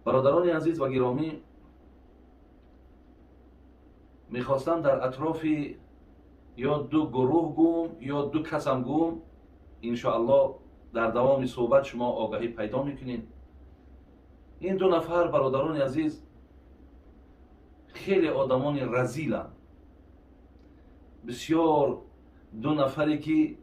برادران عزیز و گرامی، میخواستم در اطراف یا دو گروه گوم یا دو کسم گوم، انشاءالله در دوام صحبت شما آگاهی پیدا میکنین. این دو نفر برادران عزیز خیلی آدمان رزیلن، بسیار دو نفری که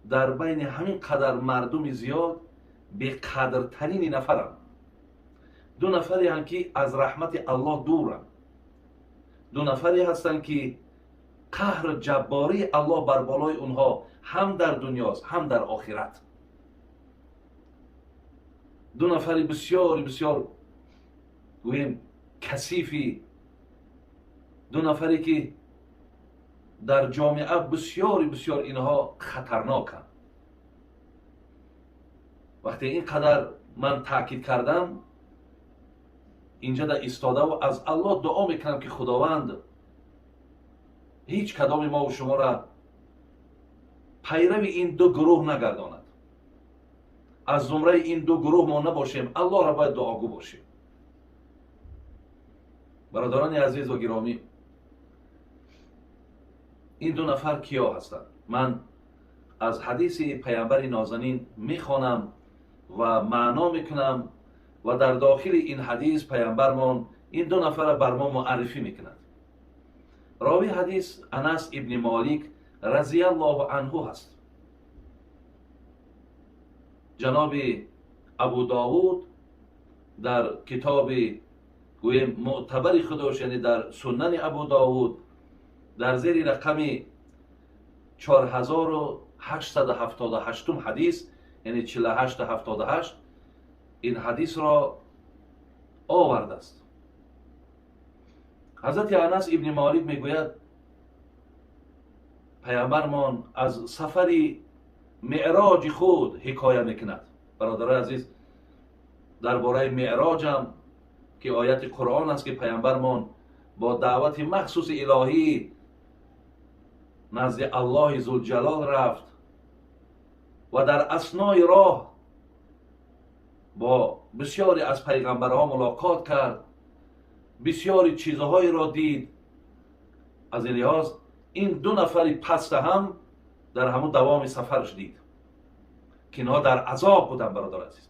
در بین همین قدر مردم زیاد به قدرترین نفرن. دو نفری هستند که از رحمت الله دورن. دو نفری هستند که قهر جباری الله بر بالای اونها هم در دنیاست هم در آخرت. دو نفری بسیار بسیار گویم کثیفی، دو نفری که در جامعه بسیار بسیار اینها خطرناکند. وقتی اینقدر من تاکید کردم، اینجا در ایستاده و از الله دعا میکنم که خداوند هیچ کدام ما و شما را پیرو این دو گروه نگرداند. از زمره این دو گروه ما نباشیم. الله را باید دعاگو باشیم. برادران عزیز و گرامی، این دو نفر کیا هستند؟ من از حدیث پیامبر نازنین میخوانم و معنا میکنم و در داخل این حدیث پیامبرمان این دو نفر بر ما معرفی میکند. راوی حدیث انس ابن مالک رضی الله عنه هست. جناب ابو داود در کتاب گویم معتبر خودش، یعنی در سنن ابو داود در زیر رقم 4878 حدیث، یعنی 4878 این حدیث را آورده است. حضرت انس ابن مالک میگوید پیامبرمان از سفر معراج خود حکایت میکند. برادر عزیز، درباره معراج هم که آیت قرآن است که پیامبرمان با دعوت مخصوص الهی نزد الله ذوالجلال رفت و در اثنای راه با بسیاری از پیغمبرها ملاقات کرد، بسیاری چیزهایی را دید. از این لحاظ این دو نفری پست هم در همون دوام سفرش دید که اینها در عذاب بودن. برادر عزیز،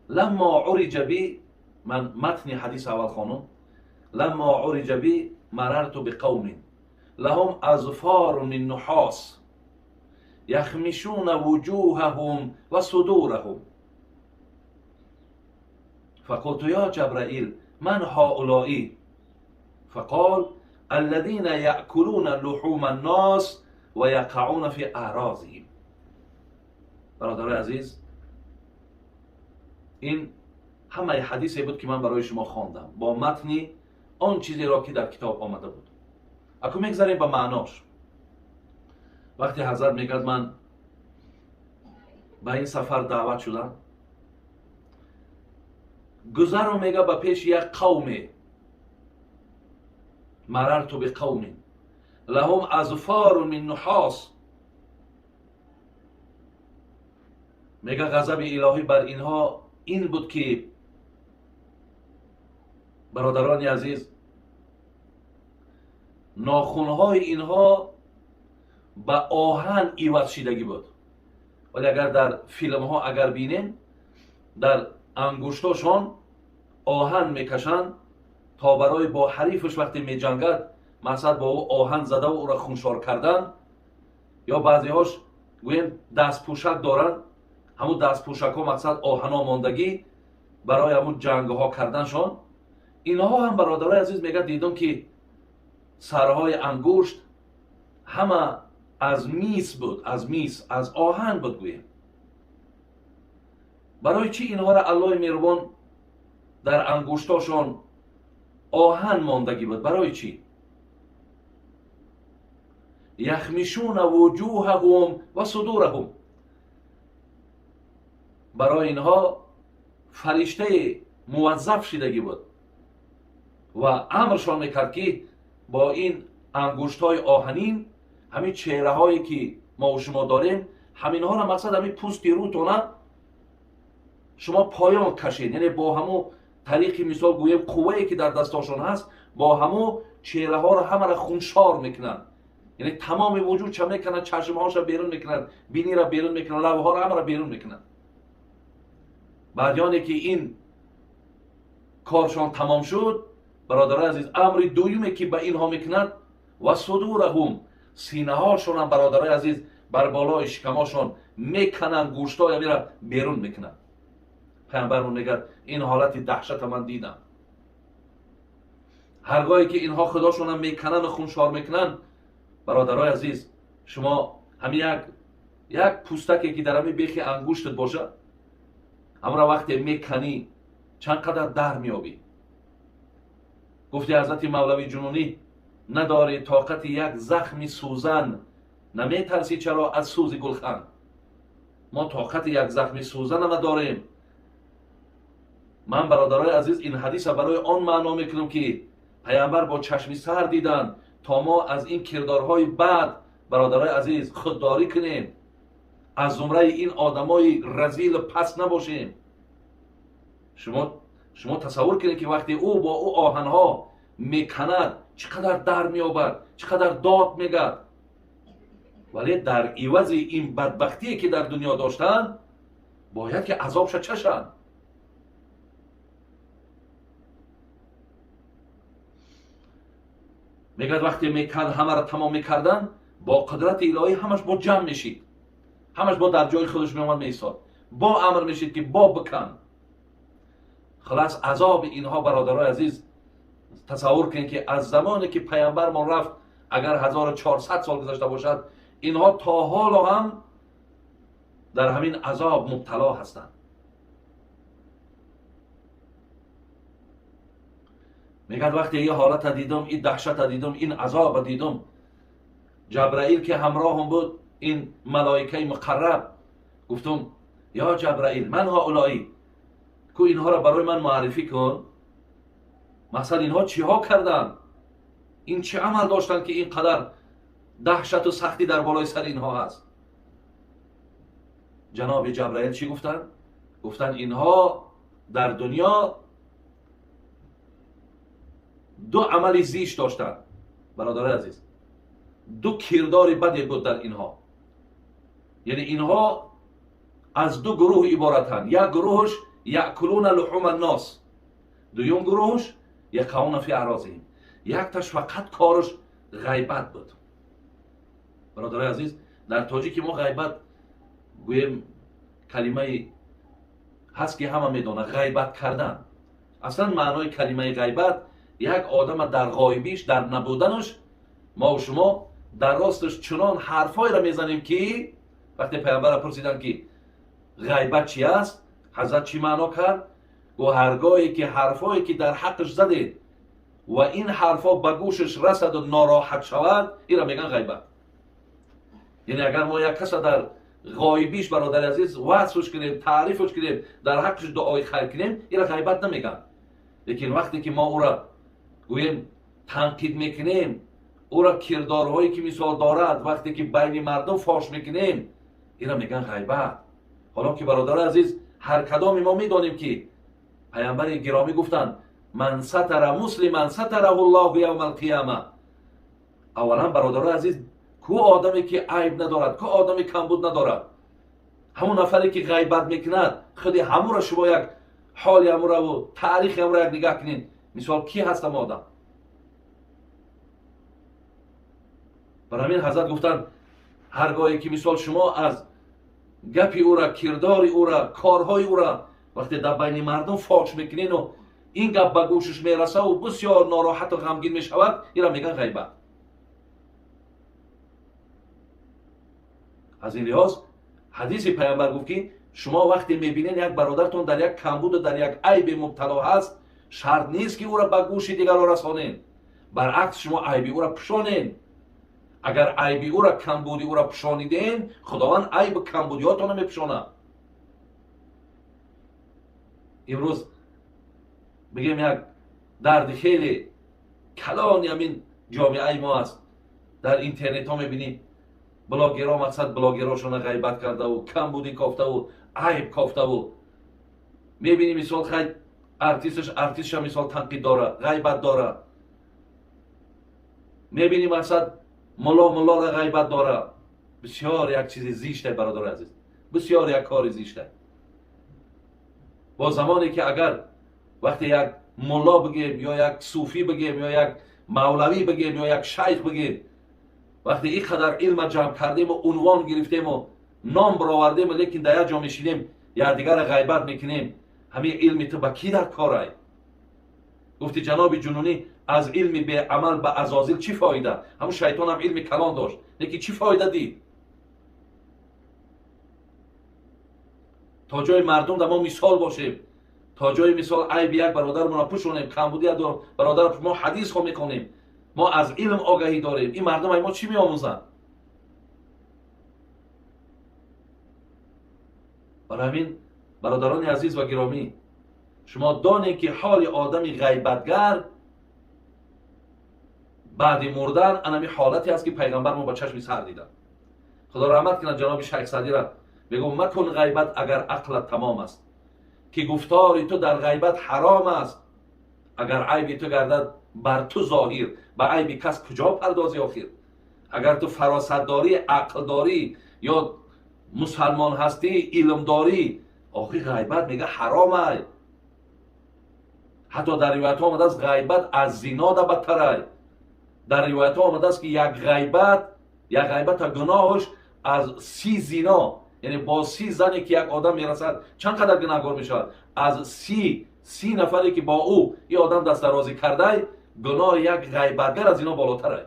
لما عرج بی، من متن حدیث اول خانم، لما عرج بی مررت بقوم لهم اظفار من نحاس یخمشون وجوههم و صدورهم فقلت یا جبرائیل من هؤلاء؟ فقال الذين يأكلون لحوم الناس و یقعون فی اعراضهم. برادر عزیز، این همه حدیثی بود که من برای شما خواندم با متن آن چیزی را که در کتاب آمده بود. اکنون میگذاریم به معناش. وقتی حضرت میگه من به این سفر دعوت شدم، گذرم میگه به پیش یک قوم، مررت بقوم لهم اظفار من نحاس، میگه غضب الهی بر اینها این بود که برادران عزیز ناخنهای اینها به آهن عوض شدگی بود. ولی اگر در فیلم ها اگر بینیم در انگشتاشون آهن میکشند تا برای با حریفش وقتی میجنگد مثلا با او آهن زده و او را خونشار کردن، یا بعضی هاش گویم دست پوشک دارن، همون دست پوشک ها مقصد آهن ها ماندگی برای همون جنگ ها کردنشان. اینها هم برادرای عزیز میگه دیدم که سرهای انگشت همه از میس بود، از آهن بود گویم. برای چی اینها را الله مهربان در انگشتاشون آهن ماندگی بود؟ برای چی؟ یخمشون وجوههم و صدورهم، برای اینها فرشته موظف شدگی بود و امرشان میکرد که با این انگشت های آهنین همین چهره هایی که ما و شما داریم همین ها را مقصد همین پوستی روتونه شما پایان کشید، یعنی با همون طریق مثال گویم قوه‌ای که در دستاشون هست با همون چهره ها را همه را خونشار میکنن، یعنی تمام وجود چه میکنن، چشم هاش را بیرون میکنن، بینی را بیرون میکنن، لب ها را همه را بیرون میکنن. بعدیانی که این کارشان تمام شد، برادران عزیز، امر دویمی که به اینها میکنند و صدورهم، سینه هاشون هم برادران عزیز بر بالای شکماشون میکنن، گوشتای میره بیرون میکنن. پیامبرمون میگه این حالت دهشت من دیدم. هرگاهی که اینها خداشون هم میکنن و خونشار میکنن، برادرای عزیز، شما همین یک پوستکی که در همین بیخ انگشتت باشه، همرا وقتی میکنی چندقدر در میابی. گفتی حضرت مولوی جنونی نداری طاقت یک زخم سوزن، نمیترسی چرا از سوز گلخن. ما طاقت یک زخم سوزن نداریم. من برادرای عزیز این حدیث برای آن معنا میکنم که پیامبر با چشمی سر دیدن تا ما از این کردارهای بد برادرای عزیز خودداری کنیم، از زمره این آدمای رذیل پس نباشیم. شما تصور کنید که وقتی او با او آهنها میکند چقدر در میابد، چقدر داد میگد، ولی در عوض این بدبختی که در دنیا داشتن باید که عذابش چشن. میگد وقتی میکرد همه را تمام میکردن، با قدرت الهی همش با جمع میشید، همش با در جای خودش میامد میساد، با امر میشید که با بکن. خلاص عذاب اینها برادرای عزیز تصور کنید که از زمانی که پیامبر ما رفت اگر 1400 سال گذشته باشد، اینها تا حالا هم در همین عذاب مبتلا هستند. میگد وقتی این حالت دیدم، این دهشت دیدم، این عذاب دیدم، جبرائیل که همراهم بود، این ملائکه مقرب، گفتم یا جبرائیل من هؤلائی، کو اینها را برای من معرفی کن. مثلا اینها چی ها کردن، این چه عمل داشتن که اینقدر دهشت و سختی در بالای سر اینها هست. جناب جبرائیل چی گفتن؟ گفتن اینها در دنیا دو عمل زیش داشتن برادر عزیز، دو کردار بدی بود در اینها. یعنی اینها از دو گروه عبارتن، یک گروهش یاکلون لحوم الناس، دوم گروهش یقعون فی اعراضهم. یک تاش فقط کارش غیبت بود. برادرای عزیز، در تاجیک ما غیبت گویم کلمه هست که همه میدونه، غیبت کردن. اصلا معنای کلمه غیبت یک آدم در غایبیش، در نبودنش، ما و شما در راستش چنان حرفایی را میزنیم که وقتی پیامبر پرسیدن که غیبت چی است، حضرت چی معنا کرد؟ گو هرگاهی که حرفایی که در حقش زدید و این حرفا به گوشش رسد و ناراحت شود، این را میگن غیبت. یعنی اگر ما یک کس در غایبیش برادر عزیز وصفش کنیم، تعریفش کنیم، در حقش دعای خیر کنیم، این را غیبت نمیگن. لیکن وقتی که ما او را گویم تنقید میکنیم، او را کردارهایی که مثال دارد وقتی که بین مردم فاش میکنیم، این را میگن غیبت. حالا که برادر عزیز هر کدام ما میدانیم که پیامبر گرامی گفتند من ستر مسلما ستره الله یوم القیامه. اولا برادر عزیز، کو آدمی که عیب ندارد، کو آدمی کمبود ندارد، همون نفری که غیبت میکند خودی همون را شما یک حالی همون را و تاریخ همون را یک نگاه کنین، مثال کی هست هم آدم. برای همین حضرت گفتن هرگاهی که مثال شما از گپی او را، کرداری او را، کارهای او را وقتی در بین مردم فاش میکنین و این گپ به گوشش میرسه و بسیار ناراحت و غمگین میشود، این را میگن غیبت. از این لحاظ حدیث پیامبر گفت که شما وقتی میبینین یک برادرتون در یک کمبود و در یک عیب مبتلا هست، شرط نیست که او را به گوش دیگر رسانین، برعکس شما عیب او را پوشانین. اگر عیب او را، کمبودی او را پوشانیدین، خداوند عیب کمبودیاتون میپوشاند. امروز بگیم یک درد خیلی کلانی همین جامعه ما است، در اینترنت ها میبینیم بلاگرها مقصد بلاگرهاشون غیبت کرده و کمبودی کافته و عیب کافته و میبینی مثال خیلی ارتیستش هم مثال تنقید داره، غیبت داره. میبینی مثلا ملا را غیبت داره. بسیار یک چیز زیشته برادر عزیز، بسیار یک کار زیشته. با زمانی که اگر وقتی یک ملا بگیم یا یک صوفی بگیم یا یک مولوی بگیم یا یک شیخ بگیم، وقتی این قدر علم جمع کردیم و عنوان گرفتیم و نام برآوردیم، لیکن در یک جا میشینیم یا دیگر غیبت میکنیم، همین علم تو با کی در کارای؟ گفتی جناب جنونی از علم به عمل به عزازیل چی فایده؟ همون شیطان هم علم کلان داشت، لیکن چی فایده دید؟ تا جای مردم در ما مثال باشیم، تا جای مثال عیب یک برادرمون را پوشونیم، کمبودی یک برادر ما حدیث خو میکنیم، ما از علم آگاهی داریم، این مردم ای ما چی میآموزند؟ برای همین برادران عزیز و گرامی، شما دانید که حال آدمی غیبتگر بعد مردن انمی حالتی است که پیغمبر ما با چشم سر دیدن. خدا رحمت کنه جناب شیخ سعدی را، بگم مکن غیبت اگر عقلت تمام است، که گفتار تو در غیبت حرام است. اگر عیب تو گردد بر تو ظاهر، به عیب کس کجا پردازی آخر؟ اگر تو فراست داری، عقل داری یا مسلمان هستی، علم داری، آخی غیبت میگه حرامه. حتی در روایت ها آمده است غیبت از زنا ده بدتره. در روایت ها آمده است که یک غیبت گناهش از 30 زنا، یعنی با 30 زنی که یک آدم میرسد چند قدر گناهگار میشود؟ از 30 نفری که با او این آدم دست درازی کرده، گناه یک غیبتگر از اینا بالاتره.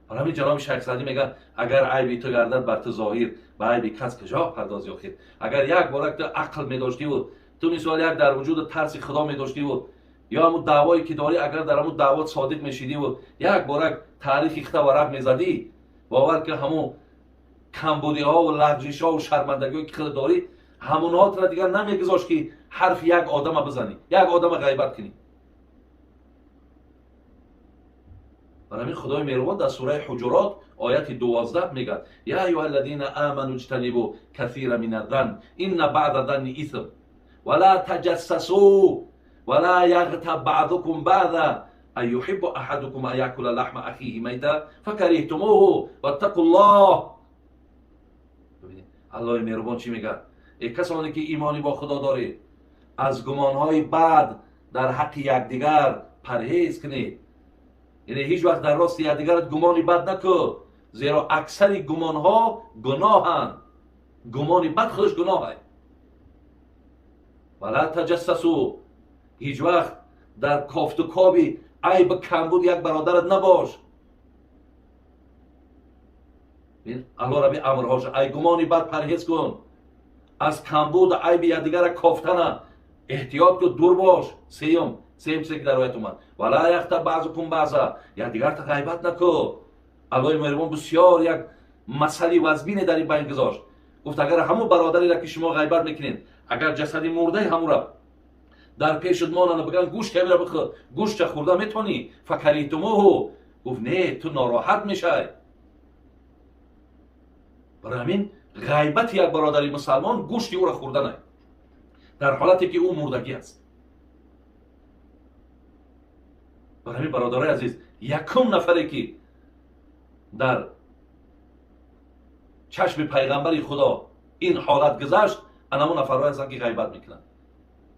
همین جناب شیخ سعدی میگه اگر عیبی تو گردد بر تو ظاهر، به عیبی کس کجا پردازی آخر؟ اگر یک بارک تو عقل میداشتی و تو مثال یک در وجود ترس خدا میداشتی و یا همون دعوایی که داری اگر در همون دعوات صادق میشیدی و یک بارک تاریخ اخته ورق میزدی، باور که همون کمبودی ها و لغزش ها و شرمندگی که خود داری، همون ها را دیگر نمیگذاشت که حرف یک آدم بزنی، یک آدم غیبت کنی. برای همین خدای مهربان در سوره حجرات آیت 12 میگه یا ایها الذین آمنوا اجتنبوا کثیرا من الظن ان بعض الظن اثم ولا تجسسوا ولا یغتب بعضکم بعضا ایحب احدکم ان یاکل لحم اخیه میتا فکرهتموه واتقوا الله. ببینید الله مهربان چی میگه؟ ای کسانی که ایمانی با خدا دارید، از گمانهای بد در حق یکدیگر پرهیز کنید. یعنی هیچ وقت در راست یکدیگرت گمانی بد نکن، زیرا اکثر گمانها گناهند. گمانی بد خودش گناهه. ولا تجسسوا، هیچ وقت در کافت و کابی عیب کمبود یک برادرت نباش. ببین الله ربی امرهاش، ای گمانی بد پرهیز کن، از کمبود عیب یکدیگر کافتن احتیاط کن، دور باش. سیم چیزی که در آیت اومد ولا یغتب بعضکم بعضا، یکدیگر تا غیبت نکن. الله مهربان بسیار یک مسئله وزبین در این بین گذاشت. گفت اگر همون برادری را که شما غیبت میکنین، اگر جسدی مرده همون را در پیشت مانن بگن گوشت همین را بخور، گوشت خورده میتونی، فکریتموه، گفت نه تو ناراحت میشه. برای همین غیبت یک برادری مسلمان گوشت او را خوردنه در حالتی که او مردگی است. برای همین برادرای عزیز، یکم نفری که در چشم پیغمبر خدا این حالت گذشت، انمون نفرهای هستن که غیبت میکنن.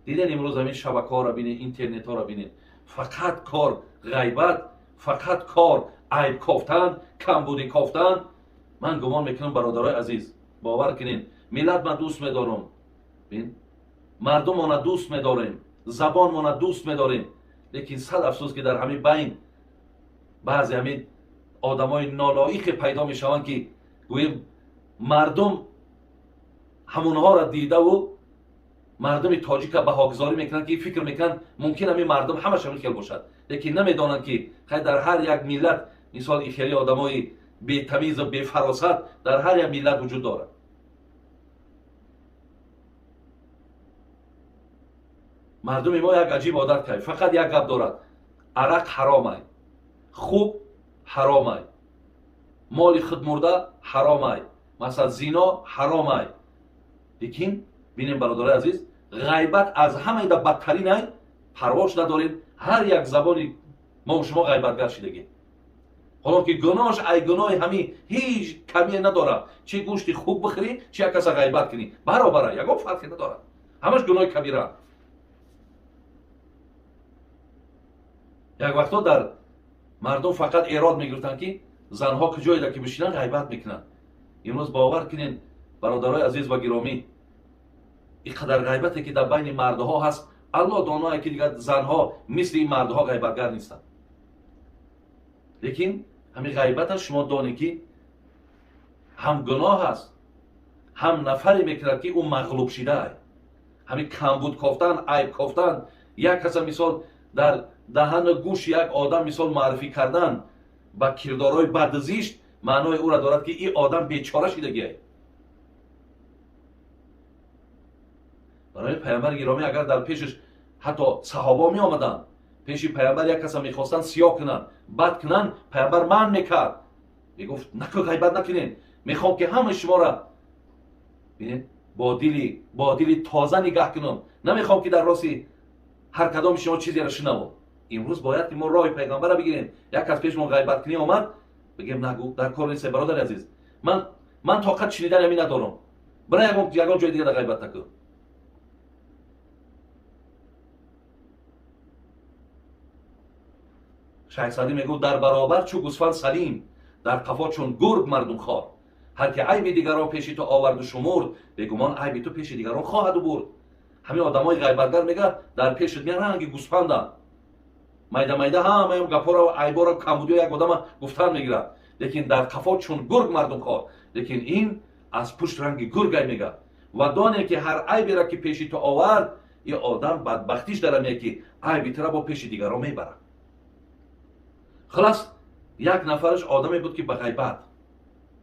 دیدن امروز همین شبکه ها را بینید، اینترنت ها را بینید، فقط کار غیبت، فقط کار عیب کافتن، کمبودی کافتن. من گمان میکنم برادرای عزیز باور کنین، ملت من دوست میدارم، ببین مردم ما دوست میداریم، زبان ما دوست میداریم، لیکن صد افسوس که در همین بین بعضی همین آدمای نالایق پیدا میشوند که گویم مردم همونها را دیده و مردم تاجیک بهاگذاری میکنن که فکر میکنن ممکن همین مردم همش همین خیال باشد، لیکن نمیدانند که خیلی در هر یک ملت مثال این خیلی آدمای بی تمیز و بی فراست در هر یک ملت وجود دارد. مردم ما یک عجیب عادت کرد، فقط یک گپ دارد، عرق حرامه، خوب حرامه، مال خود مرده حرامه، مثلا زنا حرامه، لیکن بینیم برادرای عزیز، غیبت از همه دا بدترین ای، پرواش نداریم. هر یک زبانی ما و شما غیبتگر شدگی، حالا که گناهش ای گناه همی هیچ کمی نداره. چه گوشت خوب بخوری، چه یک کس غیبت کنی، برابره، یگان فرقی نداره، همش گناه کبیره. یک وقتا در مردم فقط ایراد میگرفتن که زنها کجایی را که بشینن غیبت میکنن. امروز باور کنین برادرای عزیز و گرامی، اینقدر غیبتی که در بین مردها هست، الله دانایه که دیگر زنها مثل این مردها غیبتگر نیستن. لیکن همین غیبت شما دانی که هم گناه هست، هم نفری میکند که اون مغلوب شده. همین کمبود کافتن، عیب کافتن، یک کس مثال در دهن گوش یک آدم مثال معرفی کردن با کردارهای بدزیشت، معنای او را دارد که این آدم بیچاره شدگی. برای پیامبر گرامی اگر در پیشش حتی صحابه می آمدن، پیش پیامبر یک کس میخواستن سیاه کنن، بد کنن، پیامبر من میکرد، میگفت نکن، غیبت نکنین، میخوام که همه شما را ببینید با دلی تازه نگاه کنم، نمیخوام که در راستی هر کدام شما چیزی را شنوم. امروز باید که ما راه پیغمبر را بگیریم. یک کس پیش ما غیبت کنی آمد، بگیم نگو، در کار نیست برادر عزیز، من طاقت شنیدن همین ندارم، برای یگان جای دیگه در غیبت نکن. شیخ سعدی میگه در برابر چو گوسفند سلیم، در قفا چون گرگ مردم خوار. هر که عیب دیگران پیش تو آورد و شمرد، بگمان عیب تو پیش دیگران خواهد برد. همین آدمای غیبتگر میگه در پیش میان رنگ گوسفندن، میده همه گپا را و عیبا را کمبودی یک آدم گفتن میگیره، لیکن در قفا چون گرگ مردم خوار. لیکن این از پشت رنگ گرگ میگه و دانه که هر عیبی را که پیش تو آورد، این آدم بدبختیش داره میگه که عیبی تو را با پیش دیگران میبره. خلاص یک نفرش آدمی بود که به غیبت،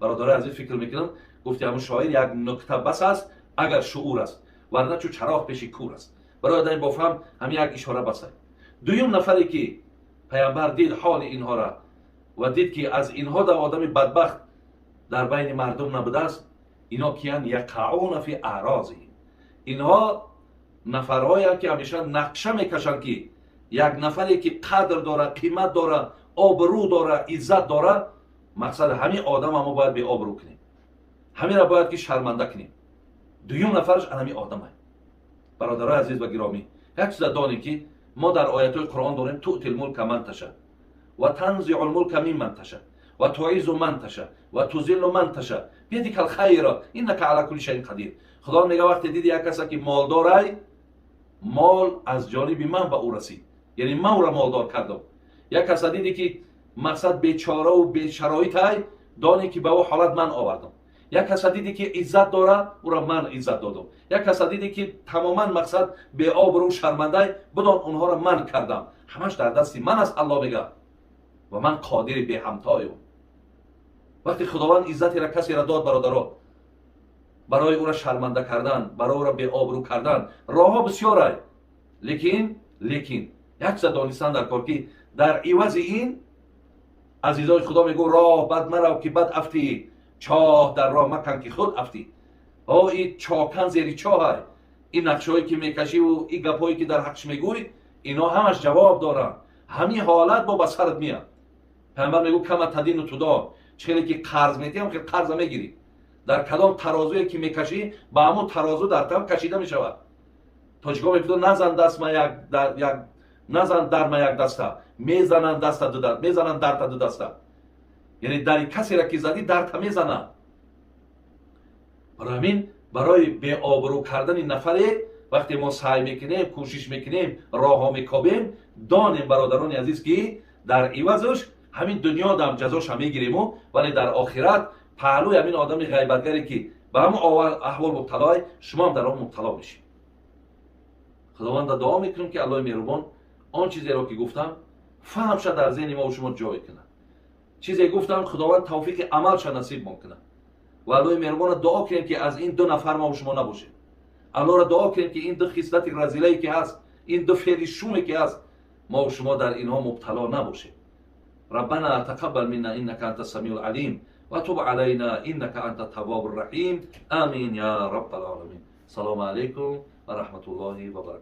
برادرای عزیز فکر میکنم گفتی همون شاعر یک نکته بس است اگر شعور است، ورنه چو چراغ پیش کور است. برادر با فهم همین یک اشاره بس است. دویم نفری که پیامبر دید حال اینها را و دید که از اینها در آدم بدبخت در بین مردم نبوده است، اینا کیان؟ یقعون فی اعراضهم. اینها نفرهایی که همیشه نقشه میکشن که یک نفری که قدر داره، قیمت داره، آبرو داره، عزت داره، مقصد همین آدم ما باید به آبرو کنیم، همین را باید که شرمنده کنیم. دویم نفرش همین آدمه. برادرای عزیز و گرامی، یک چیز دانیم که ما در آیات قرآن داریم تؤتی الملک من تشاء و تنزع الملک ممن تشاء و تعز من تشاء و تذل من تشاء بیدک الخیر انک علی کل شیء قدیر. خدا میگه وقتی دیدی یک کسی که مالداره، مال از جانب من به او رسید، یعنی من او را مالدار کردم. یک کس دیدی که مقصد بیچاره و بی شرایط های، دانی که به او حالت من آوردم. یک کس دیدی که عزت داره، او را من عزت دادم. یک کس دیدی که تماما مقصد به آبرو و شرمنده، بدان اونها را من کردم. همش در دستی من است. الله میگه و من قادر به همتایم. وقتی خداوند عزتی را کسی را داد برادرها، برای او را شرمنده کردن، برای او را به آبرو کردن، راه ها بسیاره. لیکن یک چیز دانستن در کار که در عوض این عزیزای خدا میگو راه بد مرو که بد افتی، چاه در راه مکن که خود افتی. این چاکن زیری چاه های، این نقشهایی که میکشی و این گپایی که در حقش میگوی، اینا همش جواب دارن. همین حالت با بسرت میاد. پیامبر میگو کما تدین و تدان، چیزی که قرض میدی هم که قرض میگیری. در کدام ترازویی که میکشی با همون ترازو در طرف کشیده میشود. تا چیکار میگه نزن دست ما یک نزن در ما یک دسته، میزنن دست دو دست، میزنن در دو دسته. یعنی در کسی را که زدی در تا میزنن. برای همین برای به آبرو کردن این نفری وقتی ما سعی میکنیم، کوشش میکنیم، راه ها میکابیم، دانیم برادران عزیز که در عوضش همین دنیا دم جزاش هم میگیریم، ولی در آخرت پهلوی همین آدم غیبتگری که به همون احوال مبتلای، شما هم در آن مبتلا میشید. خداوند دعا میکنیم که الله مهربان آن چیزی را که گفتم فهم شد در ذهن ما و شما جای کنه. چیزی گفتم خداوند توفیق عملش نصیب کنه. و الله مهربان دعا کنیم که از این دو نفر ما و شما نباشه. الله را دعا کنیم که این دو خصلت رذیله که هست، این دو فعل شومی که هست، ما و شما در اینها مبتلا نباشه. ربنا تقبل منا انك انت السميع العليم وتب علينا انك انت التواب الرحيم. آمين يا رب العالمين. سلام علیکم و رحمت الله و برکاته.